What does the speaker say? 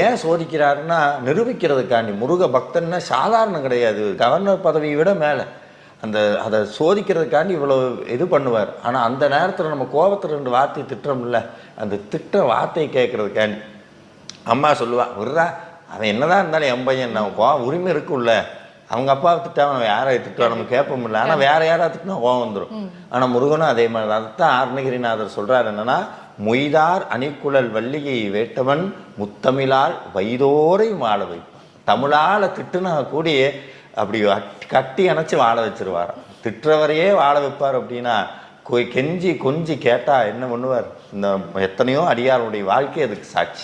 ஏன் சோதிக்கிறாருன்னா நிரூபிக்கிறதுக்காண்டி. முருக பக்தன்னா சாதாரணம் கிடையாது, கவர்னர் பதவியை விட மேலே. அதை சோதிக்கிறதுக்காண்டி இவ்வளோ இது பண்ணுவார். ஆனால் அந்த நேரத்தில் நம்ம கோபத்தில் 2 வார்த்தை திட்டுறோம்ல, அந்த திட்ட வார்த்தையை கேட்குறதுக்காண்டி அம்மா சொல்லுவாள், விட்றா அவன் என்னதான் இருந்தாலும் என் பையன், நம்ம கோவம் உரிமை இருக்குல்ல, அவங்க அப்பாவை திட்டாமல் நம்ம யாரை திட்டுவா, நம்ம கேட்போம்ல. ஆனால் வேற யாராவது திட்டினா கோவம் வந்துடும். ஆனால் முருகனும் அதே மாதிரி தான். அதைத்தான் அருணகிரிநாதர் சொல்கிறார் என்னன்னா, மொய்தார் அணிக்குழல் வள்ளியை வேட்டவன் முத்தமிழால் வைதோரை வாழ வைப்பான். தமிழால் திட்டுனா கூடிய அப்படி கட்டி அணைச்சி வாழ வச்சிருவார். திட்டுறவரையே வாழ வைப்பார். அப்படின்னா கெஞ்சி கொஞ்சி கேட்டால் என்ன பண்ணுவார்? இந்த எத்தனையோ அடியாருடைய வாழ்க்கை அதுக்கு சாட்சி.